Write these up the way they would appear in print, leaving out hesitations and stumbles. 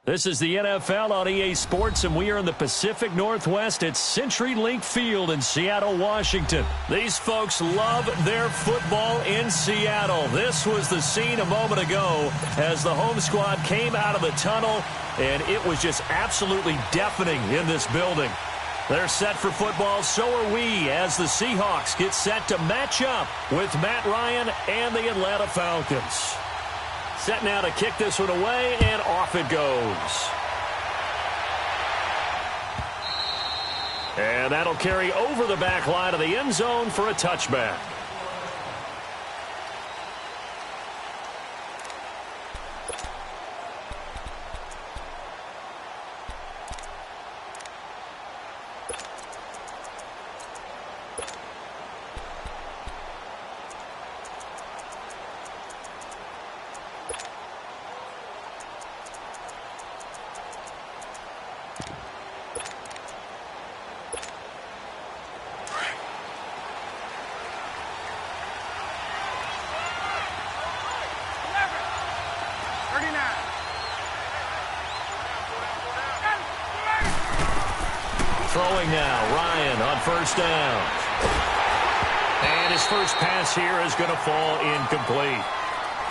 This is the NFL on EA Sports, and we are in the Pacific Northwest at CenturyLink Field in Seattle, Washington. These folks love their football in Seattle. This was the scene a moment ago as the home squad came out of the tunnel, and it was just absolutely deafening in this building. They're set for football, so are we, as the Seahawks get set to match up with Matt Ryan and the Atlanta Falcons. Set now to kick this one away, and off it goes. And that'll carry over the back line of the end zone for a touchback. Throwing now, Ryan on first down. And his first pass here is going to fall incomplete.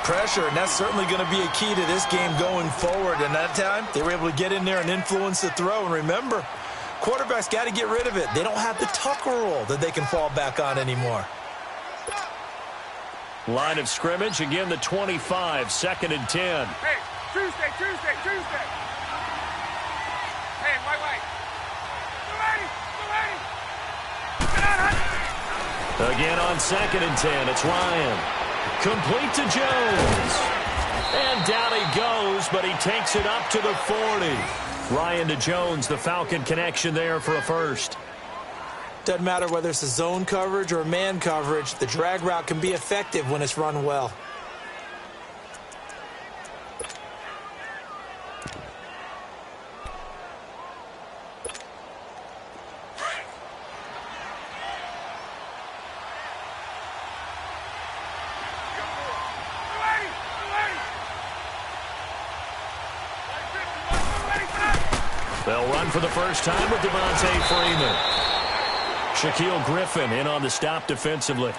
Pressure, and that's certainly going to be a key to this game going forward. And that time, they were able to get in there and influence the throw. And remember, quarterbacks got to get rid of it. They don't have the Tucker rule that they can fall back on anymore. Line of scrimmage, again the 25, 2nd and 10. Hey, Tuesday. Hey, wait. Again on 2nd and 10, it's Ryan. Complete to Jones. And down he goes, but he takes it up to the 40. Ryan to Jones, the Falcon connection there for a first. Doesn't matter whether it's a zone coverage or a man coverage, the drag route can be effective when it's run well. They'll run for the first time with Devontae Freeman. Shaquille Griffin in on the stop defensively.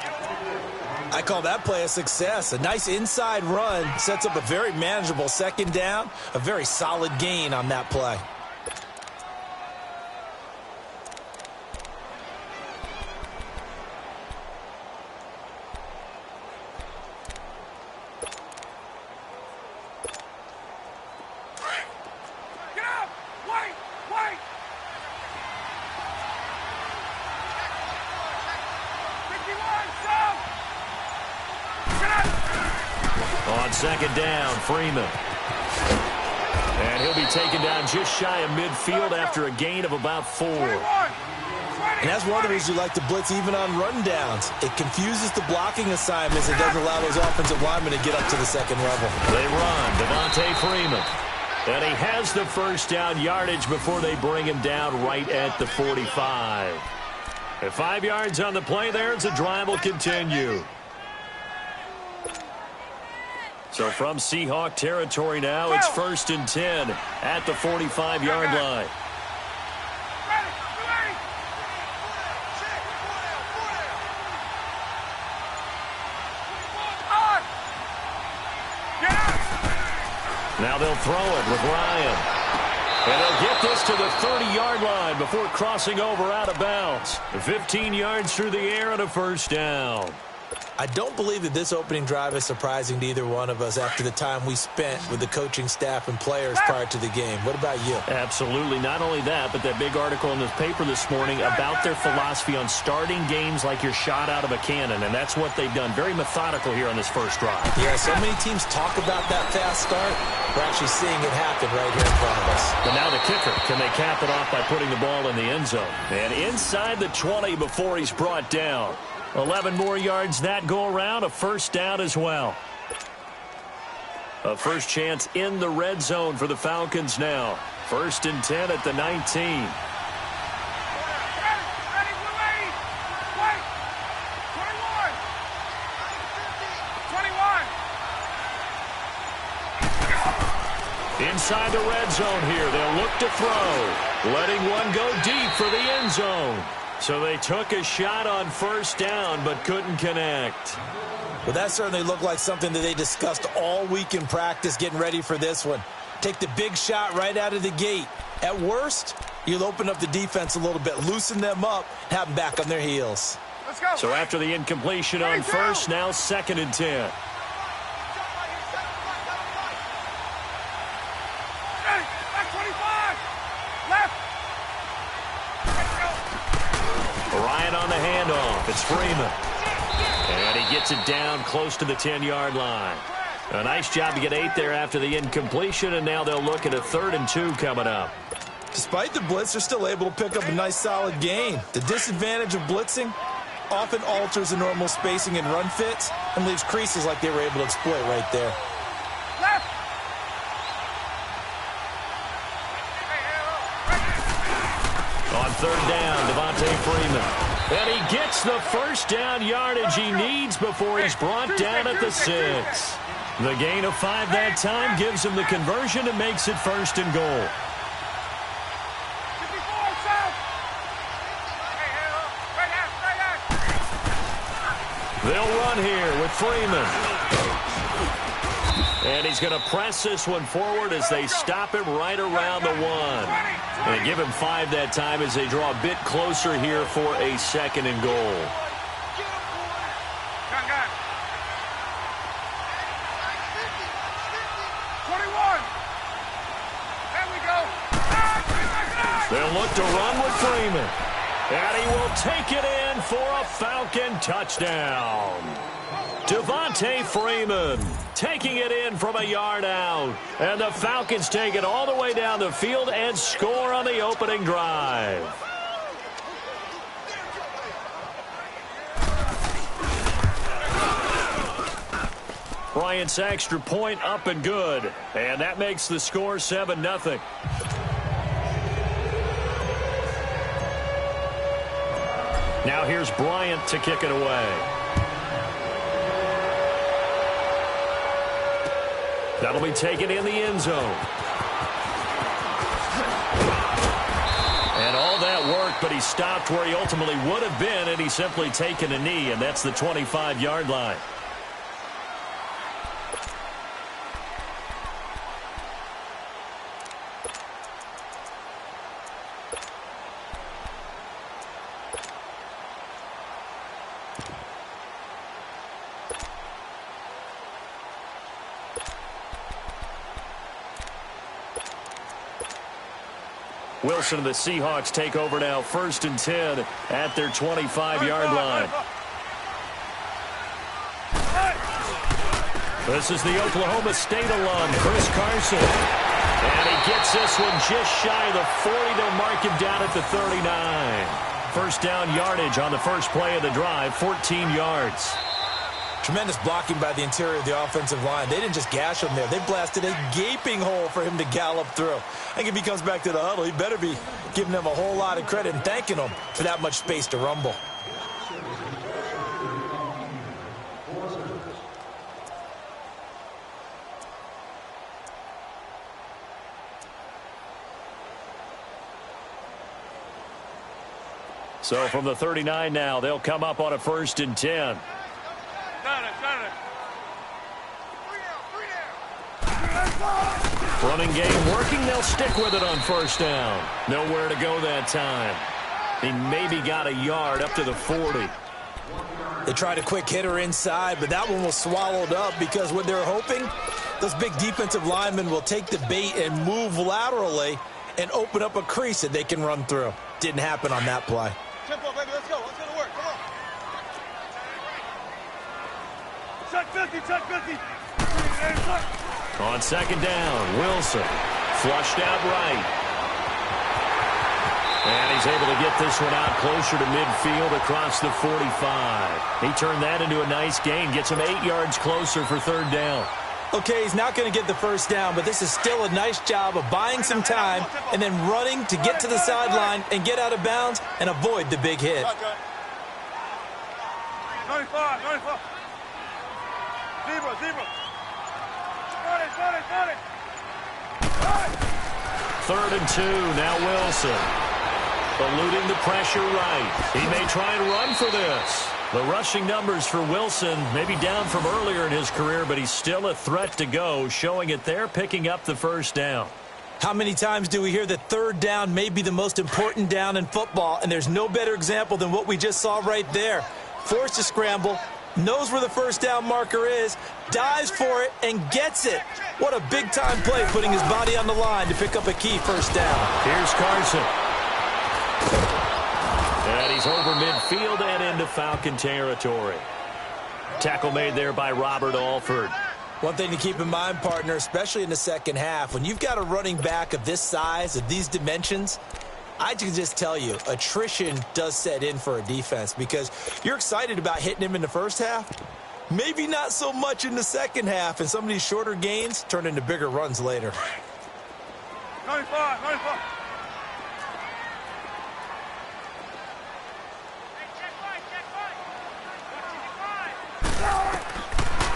I call that play a success. A nice inside run sets up a very manageable second down. A very solid gain on that play. On second down, Freeman. And he'll be taken down just shy of midfield after a gain of about 4. And that's one of the reasons you like to blitz even on rundowns. It confuses the blocking assignments. It doesn't allow those offensive linemen to get up to the second level. They run, Devontae Freeman. And he has the first down yardage before they bring him down right at the 45. At 5 yards on the play there, as the drive will continue. So from Seahawk territory now, it's 1st and 10 at the 45-yard line. Now they'll throw it with Ryan. And they'll get this to the 30-yard line before crossing over out of bounds. 15 yards through the air and a first down. I don't believe that this opening drive is surprising to either one of us after the time we spent with the coaching staff and players prior to the game. What about you? Absolutely. Not only that, but that big article in the paper this morning about their philosophy on starting games like you're shot out of a cannon, and that's what they've done. Very methodical here on this first drive. Yeah, so many teams talk about that fast start. We're actually seeing it happen right here in front of us. But now the kicker, can they cap it off by putting the ball in the end zone? And inside the 20 before he's brought down. 11 more yards that go around, a first down as well. A first chance in the red zone for the Falcons now. 1st and 10 at the 19. Inside the red zone here, they'll look to throw. Letting one go deep for the end zone. So they took a shot on first down, but couldn't connect. Well, that certainly looked like something that they discussed all week in practice, getting ready for this one. Take the big shot right out of the gate. At worst, you'll open up the defense a little bit, loosen them up, have them back on their heels. Let's go. So after the incompletion on first, now 2nd and 10. Ryan on the handoff. It's Freeman. And he gets it down close to the 10-yard line. A nice job to get 8 there after the incompletion, and now they'll look at a 3rd and 2 coming up. Despite the blitz, they're still able to pick up a nice, solid gain. The disadvantage of blitzing often alters the normal spacing and run fits and leaves creases like they were able to exploit right there. Left. On 3rd down, Devontae Freeman. And he gets the first down yardage he needs before he's brought down at the 6. The gain of 5 that time gives him the conversion and makes it 1st and goal. They'll run here with Freeman. And he's going to press this one forward as they stop him right around the 1. And give him 5 that time as they draw a bit closer here for a 2nd and goal. They'll look to run with Freeman. And he will take it in for a Falcon touchdown. Devontae Freeman taking it in from a yard out. And the Falcons take it all the way down the field and score on the opening drive. Bryant's extra point up and good. And that makes the score 7-0. Now here's Bryant to kick it away. That'll be taken in the end zone. And all that work, but he stopped where he ultimately would have been, and he's simply taken a knee, and that's the 25-yard line. Wilson and the Seahawks take over now, 1st and 10 at their 25-yard line. This is the Oklahoma State alum, Chris Carson. And he gets this one just shy of the 40. They'll mark him down at the 39. First down yardage on the first play of the drive, 14 yards. Tremendous blocking by the interior of the offensive line. They didn't just gash him there. They blasted a gaping hole for him to gallop through. I think if he comes back to the huddle, he better be giving them a whole lot of credit and thanking them for that much space to rumble. So from the 39 now, they'll come up on a 1st and 10. Running game working. They'll stick with it on first down. Nowhere to go that time. He maybe got a yard up to the 40. They tried a quick hitter inside, but that one was swallowed up because what they're hoping, those big defensive linemen will take the bait and move laterally and open up a crease that they can run through. Didn't happen on that play. Tempo, baby, let's go. Let's go to work. Come on. Check 50, check 50. On 2nd down, Wilson flushed out right. And he's able to get this one out closer to midfield across the 45. He turned that into a nice gain, gets him 8 yards closer for 3rd down. Okay, he's not going to get the first down, but this is still a nice job of buying some time and then running to get to the sideline and get out of bounds and avoid the big hit. 95, 95. Zebra. Got it. 3rd and 2, now Wilson. Eluding the pressure right. He may try and run for this. The rushing numbers for Wilson maybe down from earlier in his career, but he's still a threat to go, showing it there, picking up the 1st down. How many times do we hear that 3rd down may be the most important down in football, and there's no better example than what we just saw right there. Forced to scramble, knows where the 1st down marker is, dives for it, and gets it. What a big-time play, putting his body on the line to pick up a key 1st down. Here's Carson. And he's over midfield and into Falcon territory. Tackle made there by Robert Alford. One thing to keep in mind, partner, especially in the 2nd half, when you've got a running back of this size, of these dimensions, I can just tell you, attrition does set in for a defense because you're excited about hitting him in the 1st half. Maybe not so much in the 2nd half, and some of these shorter gains turn into bigger runs later. 95, 95.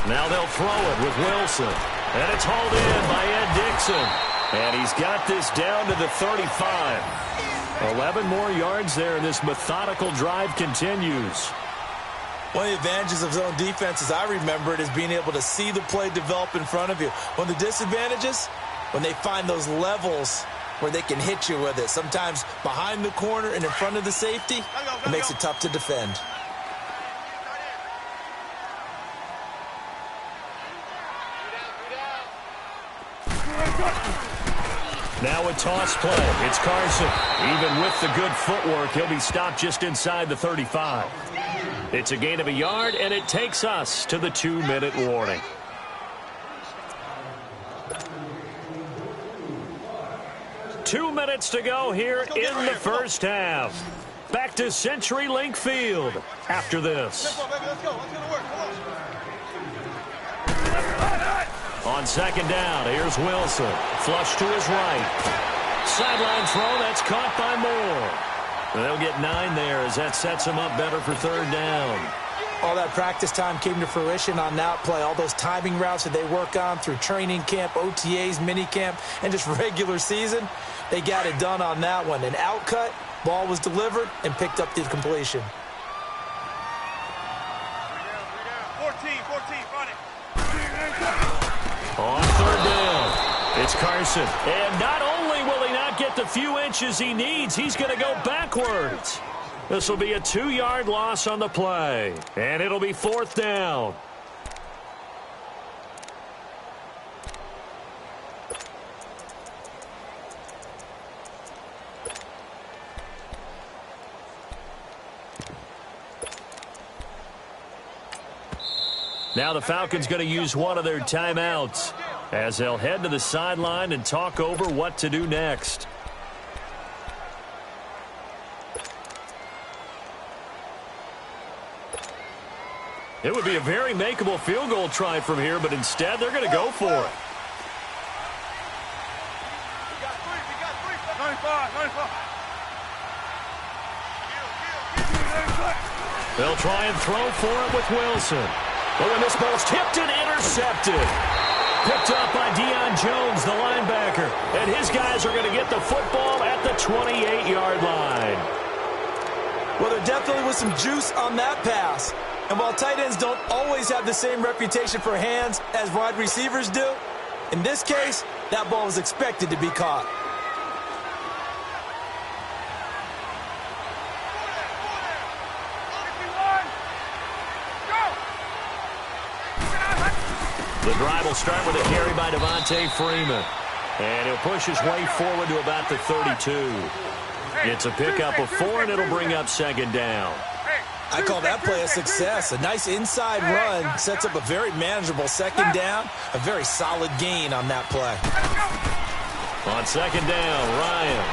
Now they'll throw it with Wilson. And it's hauled in by Ed Dixon. And he's got this down to the 35. 11 more yards there, and this methodical drive continues. One of the advantages of zone defense, as I remember it, is being able to see the play develop in front of you. One of the disadvantages, when they find those levels where they can hit you with it, sometimes behind the corner and in front of the safety, it makes it tough to defend. Now a toss play. It's Carson. Even with the good footwork, he'll be stopped just inside the 35. It's a gain of a yard, and it takes us to the 2-minute warning. Two minutes to go here in the 1st half. Back to CenturyLink Field after this. Let's go to work. Come on. On 2nd down, here's Wilson. Flush to his right. Sideline throw, that's caught by Moore. They'll get 9 there as that sets him up better for 3rd down. All that practice time came to fruition on that play. All those timing routes that they work on through training camp, OTAs, minicamp, and just regular season, they got it done on that one. An outcut, ball was delivered, and picked up the completion. 14, run it. On 3rd down, it's Carson. And not only will he not get the few inches he needs, he's going to go backwards. This will be a 2-yard loss on the play. And it'll be 4th down. Now the Falcons going to use one of their timeouts as they'll head to the sideline and talk over what to do next. It would be a very makeable field goal try from here, but instead they're going to go for it. We got 3. 95. They'll try and throw for it with Wilson. But when this ball's tipped and intercepted. Picked up by Deion Jones, the linebacker. And his guys are going to get the football at the 28-yard line. Well, there definitely was some juice on that pass. And while tight ends don't always have the same reputation for hands as wide receivers do, in this case, that ball was expected to be caught. The drive will start with a carry by Devontae Freeman. And he'll push his way forward to about the 32. It's a pickup of 4, and it'll bring up 2nd down. I call that play a success. A nice inside run sets up a very manageable 2nd down. A very solid gain on that play. On 2nd down, Ryan.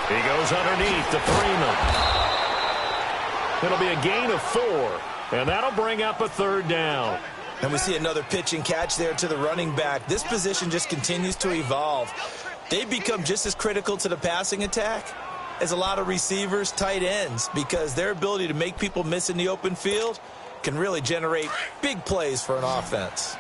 He goes underneath to Freeman. It'll be a gain of 4, and that'll bring up a 3rd down. And we see another pitch and catch there to the running back. This position just continues to evolve. They become just as critical to the passing attack as a lot of receivers, tight ends, because their ability to make people miss in the open field can really generate big plays for an offense.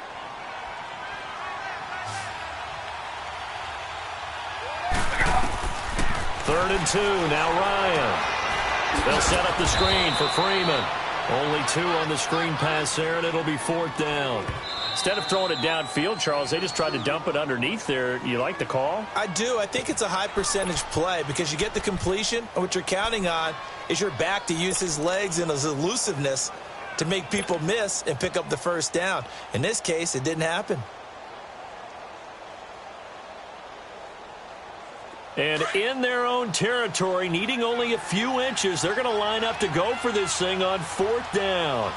3rd and 2. Now Ryan. They'll set up the screen for Freeman. Only 2 on the screen pass there, and it'll be 4th down. Instead of throwing it downfield, Charles, they just tried to dump it underneath there. You like the call? I do. I think it's a high percentage play because you get the completion, and what you're counting on is your back to use his legs and his elusiveness to make people miss and pick up the 1st down. In this case, it didn't happen. And in their own territory, needing only a few inches, they're going to line up to go for this thing on 4th down.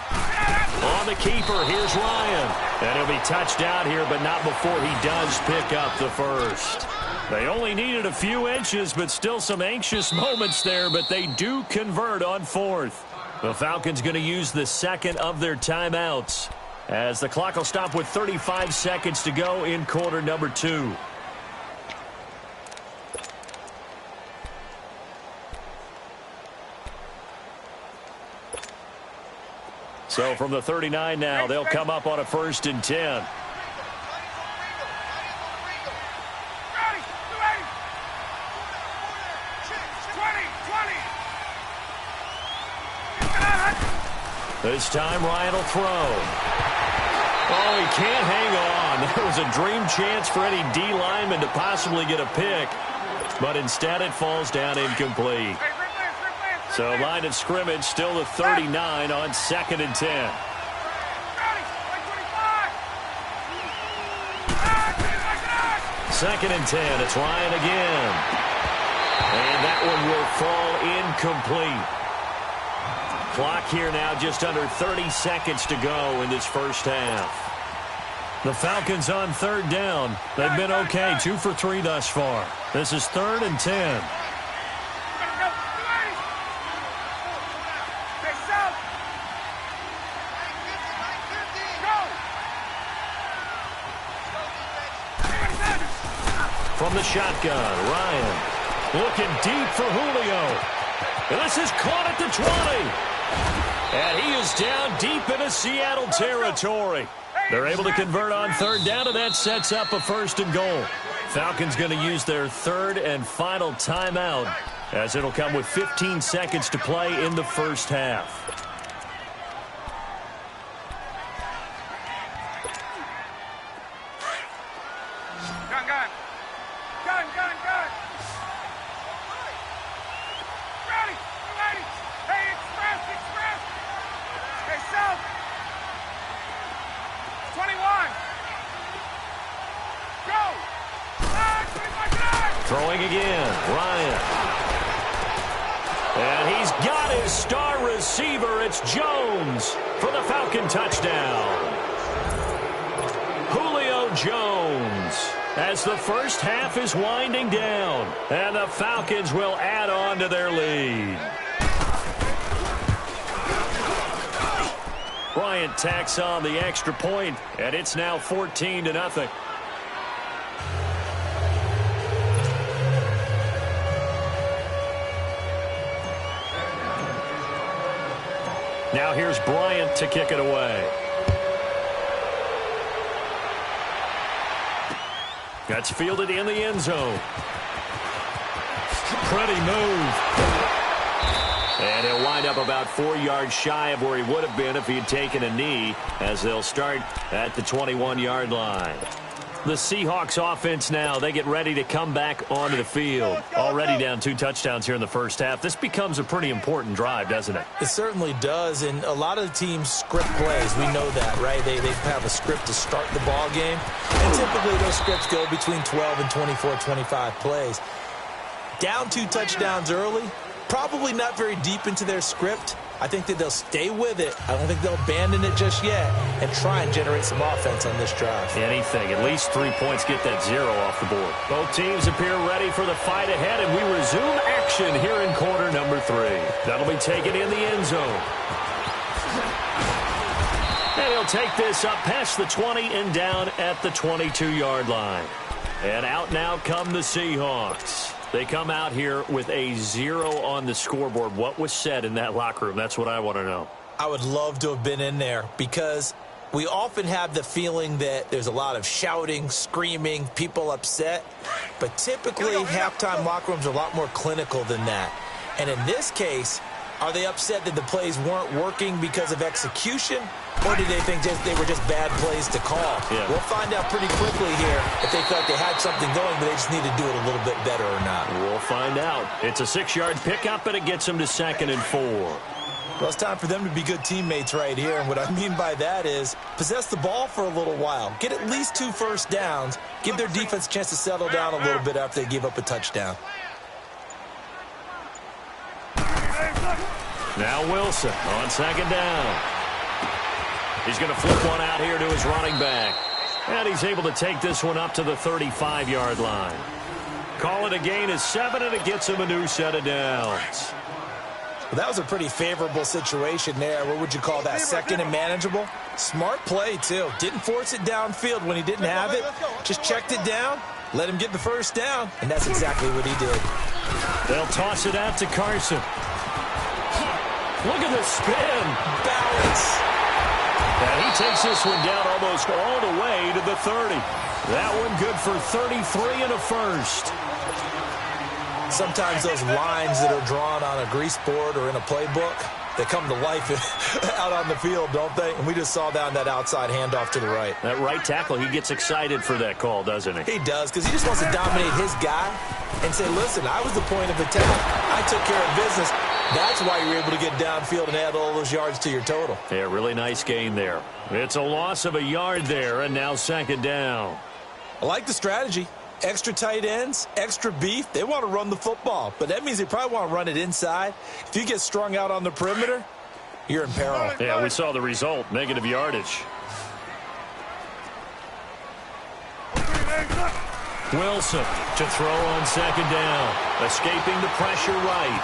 On the keeper, here's Ryan. And he'll be touched out here, but not before he does pick up the 1st. They only needed a few inches, but still some anxious moments there, but they do convert on 4th. The Falcons going to use the 2nd of their timeouts, as the clock will stop with 35 seconds to go in quarter number 2. So from the 39 now, they'll come up on a 1st and 10. This time Ryan will throw. Oh, he can't hang on. There was a dream chance for any D lineman to possibly get a pick, but instead it falls down incomplete. So line of scrimmage still the 39 on 2nd and 10. Second and 10. It's Ryan again. And that one will fall incomplete. Clock here now just under 30 seconds to go in this 1st half. The Falcons on 3rd down. They've been okay, 2 for 3 thus far. This is 3rd and 10. From the shotgun, Ryan looking deep for Julio. And this is caught at the 20. And he is down deep into Seattle territory. They're able to convert on 3rd down, and that sets up a 1st and goal. Falcons going to use their 3rd and final timeout, as it'll come with 15 seconds to play in the 1st half. Throwing again, Ryan. And he's got his star receiver. It's Jones for the Falcon touchdown. Julio Jones, as the 1st half is winding down, and the Falcons will add on to their lead. Bryant tacks on the extra point, and it's now 14-0. Now here's Bryant to kick it away. That's fielded in the end zone. Pretty move. And he'll wind up about 4 yards shy of where he would have been if he had taken a knee, as they'll start at the 21-yard line. The Seahawks offense now, they get ready to come back onto the field. Already down 2 touchdowns here in the 1st half. This becomes a pretty important drive, doesn't it? It certainly does, and a lot of the teams script plays. We know that, right? They have a script to start the ball game, and typically those scripts go between 12 and 24, 25 plays. Down 2 touchdowns early, probably not very deep into their script. I think that they'll stay with it. I don't think they'll abandon it just yet and try and generate some offense on this drive. Anything. At least 3 points, get that 0 off the board. Both teams appear ready for the fight ahead, and we resume action here in quarter number 3. That'll be taken in the end zone. And he'll take this up past the 20 and down at the 22-yard line. And out now come the Seahawks. They come out here with a 0 on the scoreboard. What was said in that locker room? That's what I want to know. I would love to have been in there because We often have the feeling that there's a lot of shouting, screaming, people upset. But typically, halftime locker rooms are a lot more clinical than that. And in this case, are they upset that the plays weren't working because of execution? Or do they think they were just bad plays to call? Yeah. We'll find out pretty quickly here if they felt they had something going, but they just need to do it a little bit better or not. We'll find out. It's a 6-yard pickup, and it gets them to 2nd and 4. Well, it's time for them to be good teammates right here. And what I mean by that is possess the ball for a little while. Get at least 2 first downs. Give their defense a chance to settle down a little bit after they give up a touchdown. Now Wilson on 2nd down. He's going to flip one out here to his running back. And he's able to take this one up to the 35-yard line. Call it a gain of 7, and it gets him a new set of downs. Well, that was a pretty favorable situation there. What would you call that? 2nd and manageable? Smart play, too. Didn't force it downfield when he didn't have it. Just checked it down, let him get the first down, and that's exactly what he did. They'll toss it out to Carson. Look at the spin. Balance. And he takes this one down almost all the way to the 30. That one good for 33 and a first. Sometimes those lines that are drawn on a grease board or in a playbook, they come to life out on the field, don't they? And we just saw that on that outside handoff to the right. That right tackle, he gets excited for that call, doesn't he? He does, because he just wants to dominate his guy and say, listen, I was the point of attack. I took care of business. That's why you're able to get downfield and add all those yards to your total. Yeah, really nice gain there. It's a loss of a yard there, and now 2nd down. I like the strategy. Extra tight ends, extra beef. They want to run the football, but that means they probably want to run it inside. If you get strung out on the perimeter, you're in peril. Yeah, we saw the result, negative yardage. Wilson to throw on 2nd down, escaping the pressure right.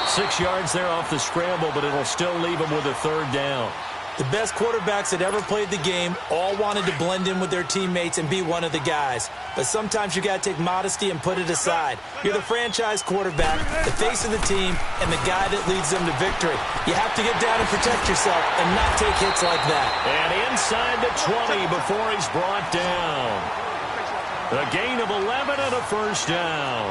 6 yards there off the scramble, but it'll still leave him with a 3rd down. The best quarterbacks that ever played the game all wanted to blend in with their teammates and be one of the guys. But sometimes you got to take modesty and put it aside. You're the franchise quarterback, the face of the team, and the guy that leads them to victory. You have to get down and protect yourself and not take hits like that. And inside the 20 before he's brought down. A gain of 11 and a first down.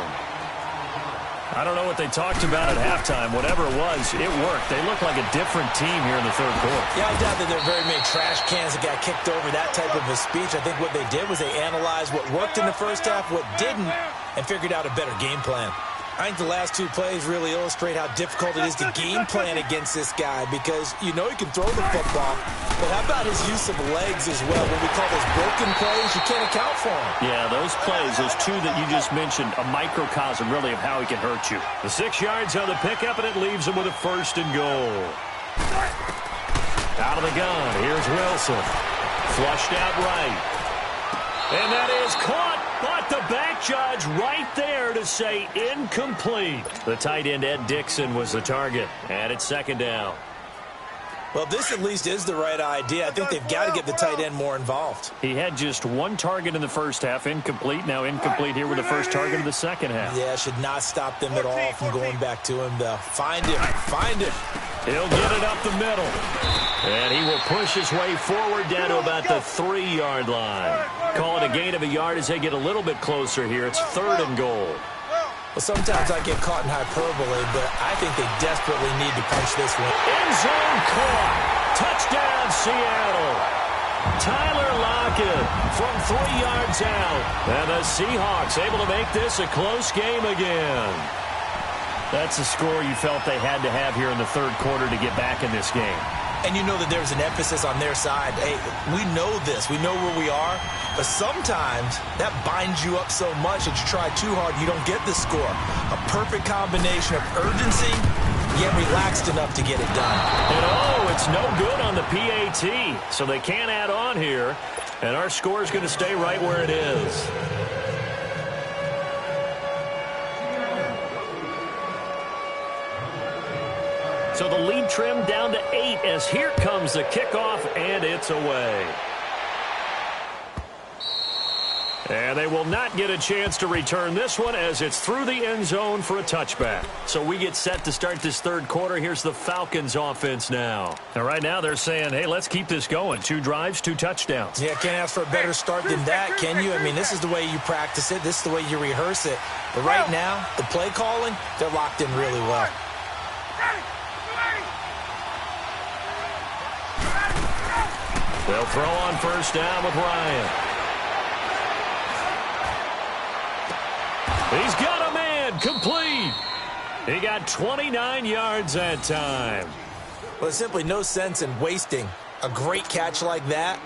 I don't know what they talked about at halftime. Whatever it was, it worked. They look like a different team here in the 3rd quarter. Yeah, I doubt that there are very many trash cans that got kicked over, that type of a speech. I think what they did was they analyzed what worked in the first half, what didn't, and figured out a better game plan. I think the last 2 plays really illustrate how difficult it is to game plan against this guy because you know he can throw the football, but how about his use of legs as well? What we call those broken plays, you can't account for them. Yeah, those plays, those 2 that you just mentioned, a microcosm really of how he can hurt you. The 6 yards on the pickup, and it leaves him with a 1st and goal. Out of the gun, here's Wilson. Flushed out right. And that is caught. But the back judge right there to say incomplete. The tight end, Ed Dixon, was the target. And it's 2nd down. Well, this at least is the right idea. I think they've got to get the tight end more involved. He had just 1 target in the first half, incomplete. Now incomplete here with the first target of the second half. Yeah, should not stop them at all from going back to him, though. Find him. He'll get it up the middle. And he will push his way forward down to about the 3-yard line. Call it a gain of a yard as they get a little bit closer here. It's 3rd and goal. Well, sometimes I get caught in hyperbole, but I think they desperately need to punch this one. End zone caught. Touchdown, Seattle. Tyler Lockett from 3 yards out. And the Seahawks able to make this a close game again. That's a score you felt they had to have here in the 3rd quarter to get back in this game. And you know that there's an emphasis on their side. Hey, we know this. We know where we are. But sometimes that binds you up so much that you try too hard, you don't get the score. A perfect combination of urgency, yet relaxed enough to get it done. And it's no good on the PAT. So they can't add on here. And our score is going to stay right where it is. So the lead trimmed down to 8 as here comes the kickoff, and it's away. And they will not get a chance to return this one as it's through the end zone for a touchback. So we get set to start this third quarter. Here's the Falcons offense now. And right now they're saying, hey, let's keep this going. 2 drives, 2 touchdowns. Yeah, can't ask for a better start than that, can you? I mean, this is the way you practice it. This is the way you rehearse it. But right now, the play calling, they're locked in really well. They'll throw on first down with Ryan. He's got a man, complete. He got 29 yards that time. Well, there's simply no sense in wasting a great catch like that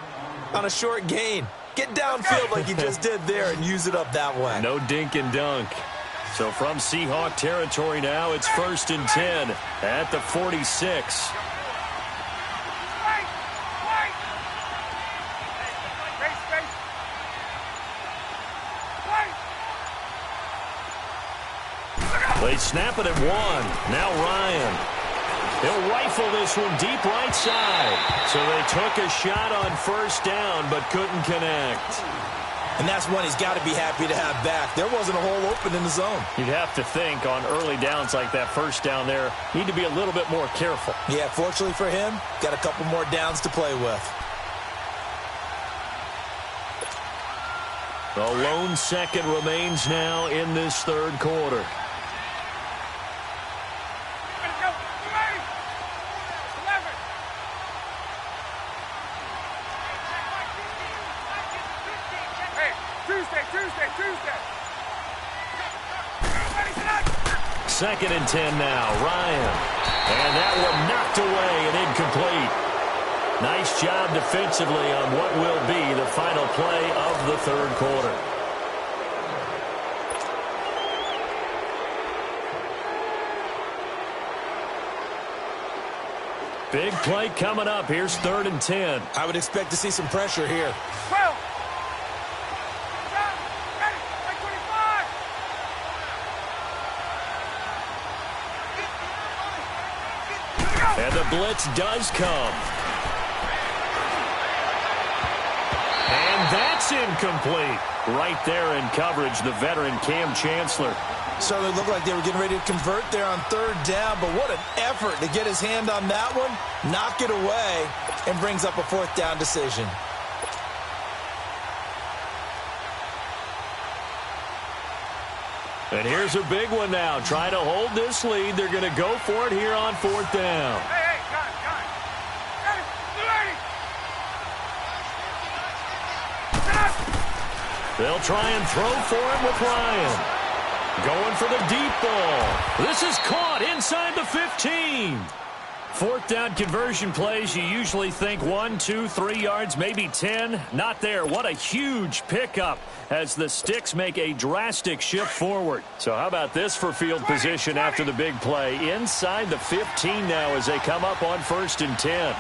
on a short gain. Get downfield like you just did there and use it up that way. No dink and dunk. So from Seahawk territory now, it's 1st and 10 at the 46. They snap it at 1. Now Ryan. He'll rifle this one deep right side. So they took a shot on first down but couldn't connect. And that's one he's got to be happy to have back. There wasn't a hole open in the zone. You'd have to think on early downs like that first down there, need to be a little bit more careful. Yeah, fortunately for him, got a couple more downs to play with. The lone second remains now in this third quarter. Second and 10 now, Ryan. And that one knocked away and incomplete. Nice job defensively on what will be the final play of the third quarter. Big play coming up. Here's 3rd and 10. I would expect to see some pressure here. 12. And the blitz does come. And that's incomplete. Right there in coverage, the veteran Cam Chancellor. Certainly looked like they were getting ready to convert there on 3rd down, but what an effort to get his hand on that one, knock it away, and brings up a 4th down decision. And here's a big one now. Trying to hold this lead. They're going to go for it here on 4th down. Hey, got it. They'll try and throw for him with Ryan. Going for the deep ball. This is caught inside the 15. 4th down conversion plays, you usually think 1, 2, 3 yards, maybe 10. Not there. What a huge pickup as the Sticks make a drastic shift forward. So how about this for field position after the big play? Inside the 15 now as they come up on 1st and 10.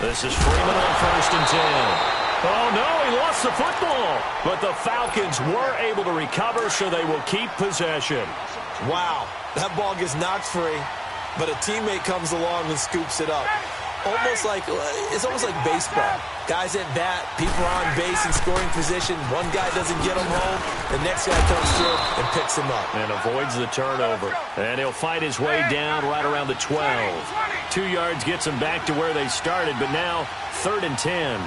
This is Freeman on 1st and 10. Oh, no, he lost the football. But the Falcons were able to recover, so they will keep possession. Wow, that ball gets knocked free, but a teammate comes along and scoops it up. It's almost like baseball. Guys at bat, people are on base in scoring position. One guy doesn't get him home. The next guy comes through and picks him up. And avoids the turnover. And he'll fight his way down right around the 12. 2 yards gets him back to where they started, but now 3rd and 10.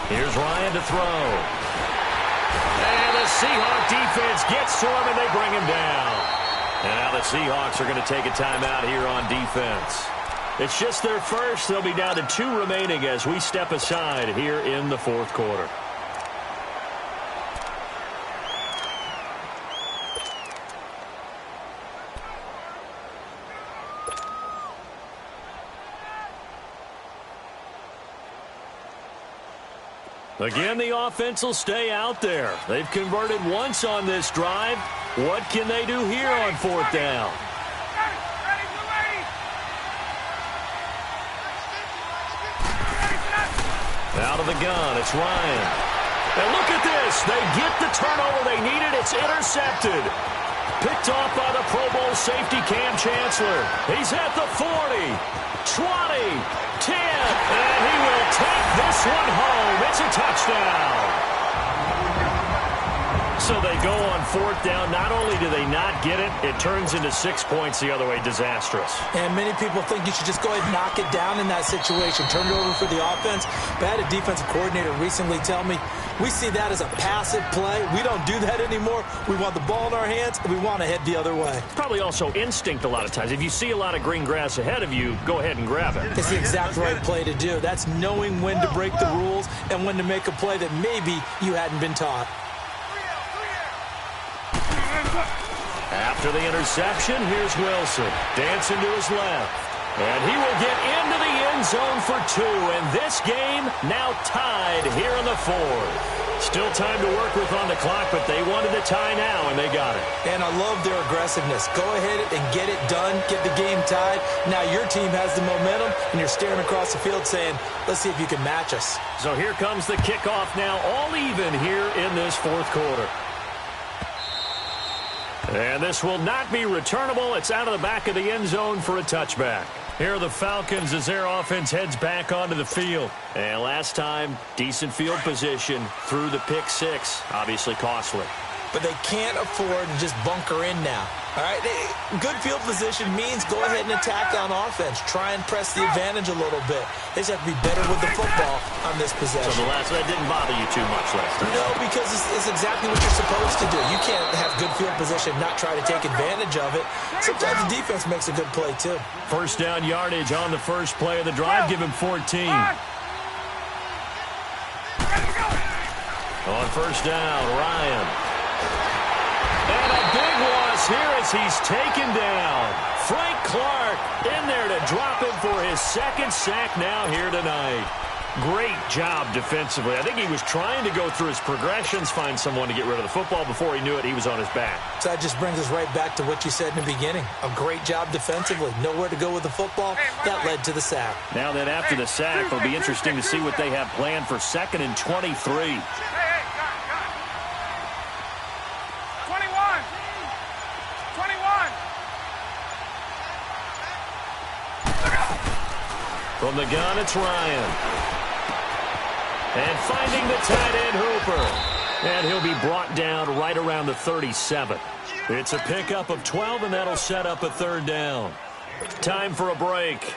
Here's Ryan to throw. And the Seahawk defense gets to him, and they bring him down. And now the Seahawks are going to take a timeout here on defense. It's just their first. They'll be down to 2 remaining as we step aside here in the 4th quarter. Again, the offense will stay out there. They've converted once on this drive. What can they do here on 4th down? Out of the gun, it's Ryan. And look at this. They get the turnover they needed. It's intercepted. Picked off by the Pro Bowl safety Cam Chancellor. He's at the 40, 20, 10, and he will take this one home. It's a touchdown. So they go on fourth down. Not only do they not get it, it turns into 6 points the other way. Disastrous. And many people think you should just go ahead and knock it down in that situation. Turn it over for the offense. But I had a defensive coordinator recently tell me, we see that as a passive play. We don't do that anymore. We want the ball in our hands, and we want to head the other way. Probably also instinct a lot of times. If you see a lot of green grass ahead of you, go ahead and grab it. It's the exact right play to do. That's knowing when to break the rules and when to make a play that maybe you hadn't been taught. After the interception, here's Wilson. Dancing to his left. And he will get into the end zone for 2. And this game now tied here in the fourth. Still time to work with on the clock, but they wanted to tie now, and they got it. And I love their aggressiveness. Go ahead and get it done. Get the game tied. Now your team has the momentum, and you're staring across the field saying, let's see if you can match us. So here comes the kickoff now, all even here in this fourth quarter. And this will not be returnable. It's out of the back of the end zone for a touchback. Here are the Falcons as their offense heads back onto the field. And last time, decent field position through the pick 6. Obviously costly. But they can't afford to just bunker in now. All right, good field position means go ahead and attack on offense. Try and press the advantage a little bit. They just have to be better with the football on this possession. So that didn't bother you too much last time? No, because it's exactly what you're supposed to do. You can't have good field position and not try to take advantage of it. Sometimes the defense makes a good play, too. First down yardage on the first play of the drive. Give him 14. On first down, Ryan. And a big loss here as he's taken down. Frank Clark in there to drop him for his second sack now here tonight. Great job defensively. I think he was trying to go through his progressions, find someone to get rid of the football. Before he knew it, he was on his back. So that just brings us right back to what you said in the beginning. A great job defensively. Nowhere to go with the football. That led to the sack. Now then, after the sack, it'll be interesting to see what they have planned for 2nd and 23. From the gun, it's Ryan. And finding the tight end, Hooper. And he'll be brought down right around the 37. It's a pickup of 12, and that'll set up a third down. Time for a break.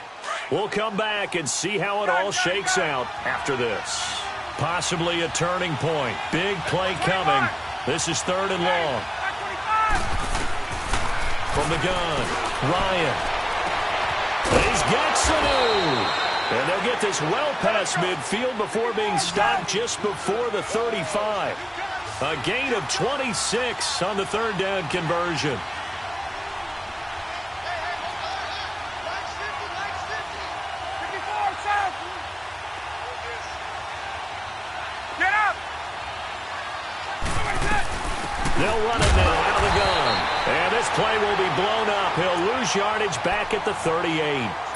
We'll come back and see how it all shakes out after this. Possibly a turning point. Big play coming. This is 3rd and long. From the gun, Ryan. He's got Sanu. And they'll get this well past midfield before being stopped just before the 35. A gain of 26 on the third down conversion. They'll run it now out of the gun. And this play will be blown up. He'll lose yardage back at the 38.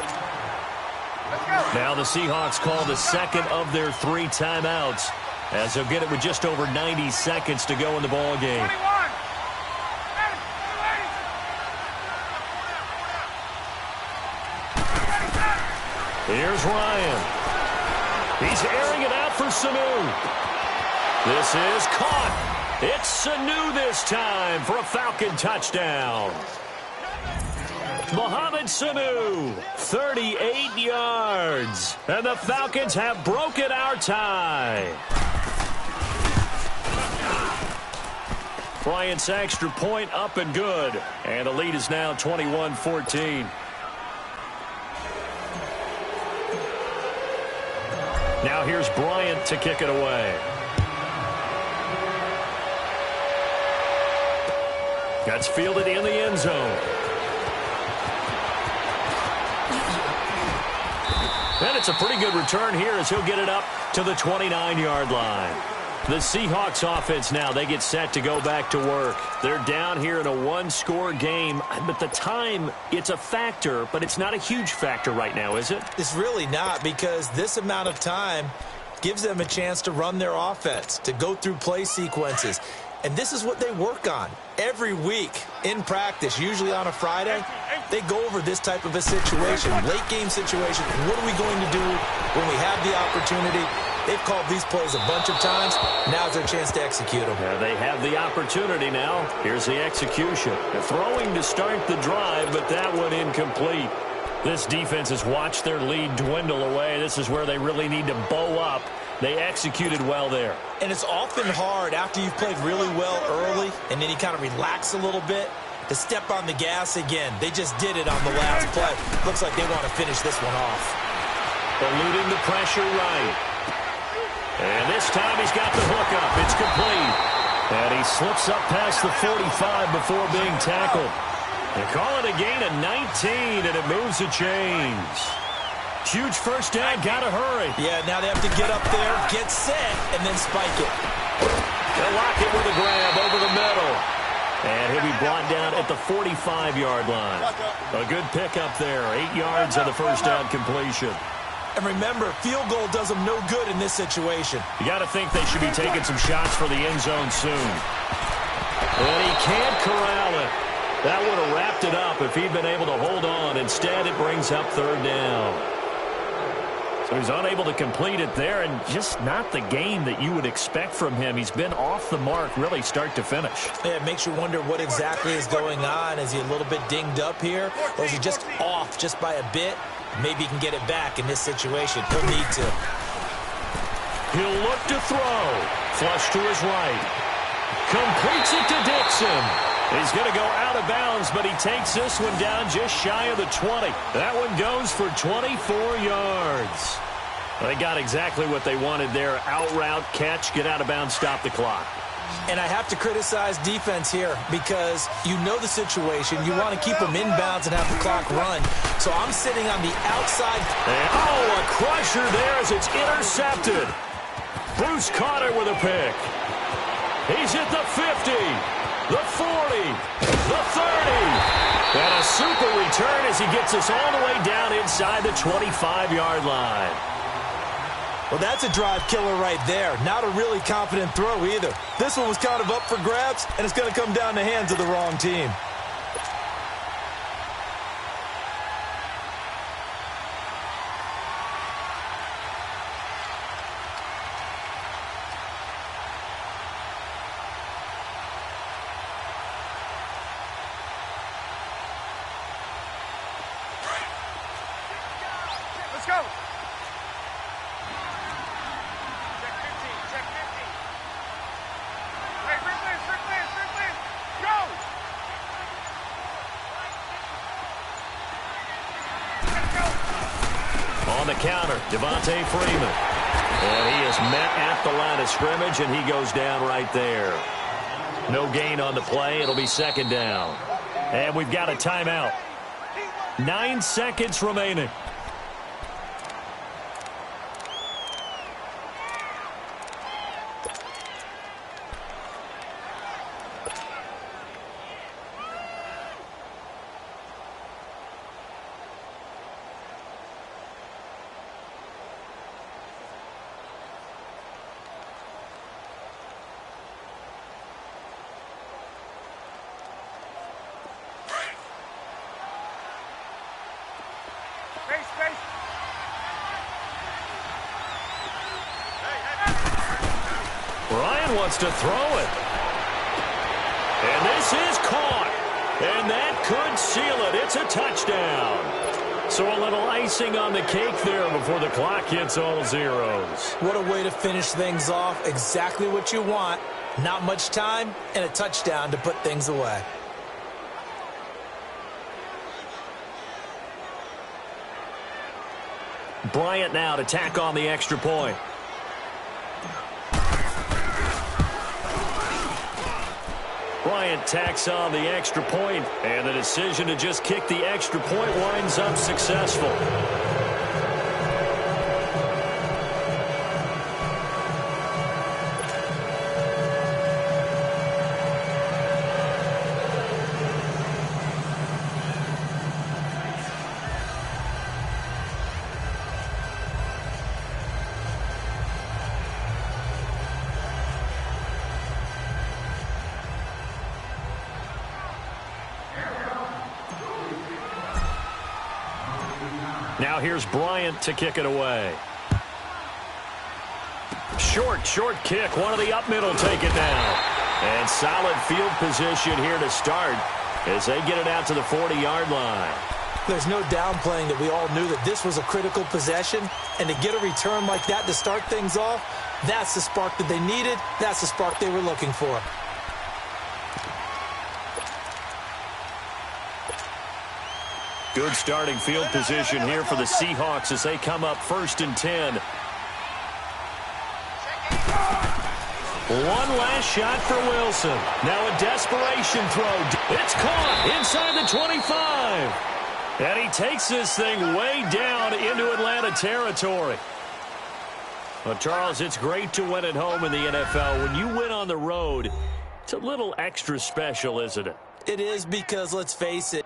Now the Seahawks call the second of their 3 timeouts as they'll get it with just over 90 seconds to go in the ball game. Here's Ryan. He's airing it out for Sanu. This is caught. It's Sanu this time for a Falcon touchdown. Mohamed Sanu, 38 yards. And the Falcons have broken our tie. Bryant's extra point up and good. And the lead is now 21-14. Now here's Bryant to kick it away. That's fielded in the end zone. And it's a pretty good return here as he'll get it up to the 29-yard line. The Seahawks offense now, they get set to go back to work. They're down here in a 1-score game, but the time, it's a factor, but it's not a huge factor right now, is it? It's really not, because this amount of time gives them a chance to run their offense, to go through play sequences. And this is what they work on every week in practice, usually on a Friday. They go over this type of a situation, late game situation. What are we going to do when we have the opportunity? They've called these plays a bunch of times. Now's their chance to execute them. Yeah, they have the opportunity now. Here's the execution. They're throwing to start the drive, but that one incomplete. This defense has watched their lead dwindle away. This is where they really need to bow up. They executed well there. And it's often hard after you've played really well early and then you kind of relax a little bit to step on the gas again. They just did it on the last play. Looks like they want to finish this one off. Eluding the pressure right. And this time he's got the hook up. It's complete. And he slips up past the 45 before being tackled. They call it a gain of 19, and it moves the chains. Huge first down, gotta hurry. Yeah, now they have to get up there, get set, and then spike it. They'll lock it with a grab over the middle. And he'll be brought down at the 45-yard line. A good pickup there, 8 yards on the first down completion. And remember, field goal does them no good in this situation. You got to think they should be taking some shots for the end zone soon. And he can't corral it. That would have wrapped it up if he'd been able to hold on. Instead, it brings up third down. So he's unable to complete it there, and just not the game that you would expect from him. He's been off the mark, really, start to finish. Yeah, it makes you wonder what exactly is going on. Is he a little bit dinged up here, or is he just off just by a bit? Maybe he can get it back in this situation. He'll need to. He'll look to throw. Flush to his right. Completes it to Dixon. He's going to go out of bounds, but he takes this one down just shy of the 20. That one goes for 24 yards. They got exactly what they wanted there. Out route, catch, get out of bounds, stop the clock. And I have to criticize defense here because you know the situation. You want to keep them inbounds and have the clock run. So I'm sitting on the outside. And, a crusher there as it's intercepted. Bruce Carter with a pick. He's at the 50, the 40, the 30. And a super return as he gets us all the way down inside the 25-yard line. Well, that's a drive killer right there. Not a really confident throw either. This one was kind of up for grabs, and it's going to come down the hands of the wrong team. Let's go. On the counter, Devontae Freeman. And he is met at the line of scrimmage, and he goes down right there. No gain on the play. It'll be second down. And we've got a timeout. 9 seconds remaining. Ryan wants to throw it. And this is caught. And that could seal it. It's a touchdown. So a little icing on the cake there before the clock hits all zeros. What a way to finish things off. Exactly what you want. Not much time and a touchdown to put things away. Bryant now to tack on the extra point. Bryant tacks on the extra point, and the decision to just kick the extra point winds up successful. Now here's Bryant to kick it away. Short kick. One of the up middle take it down. And solid field position here to start as they get it out to the 40-yard line. There's no downplaying that we all knew that this was a critical possession, and to get a return like that to start things off, that's the spark that they needed. That's the spark they were looking for. Good starting field position here for the Seahawks as they come up 1st and 10. One last shot for Wilson. Now a desperation throw. It's caught inside the 25. And he takes this thing way down into Atlanta territory. Well, Charles, it's great to win at home in the NFL. When you win on the road, it's a little extra special, isn't it? It is, because let's face it,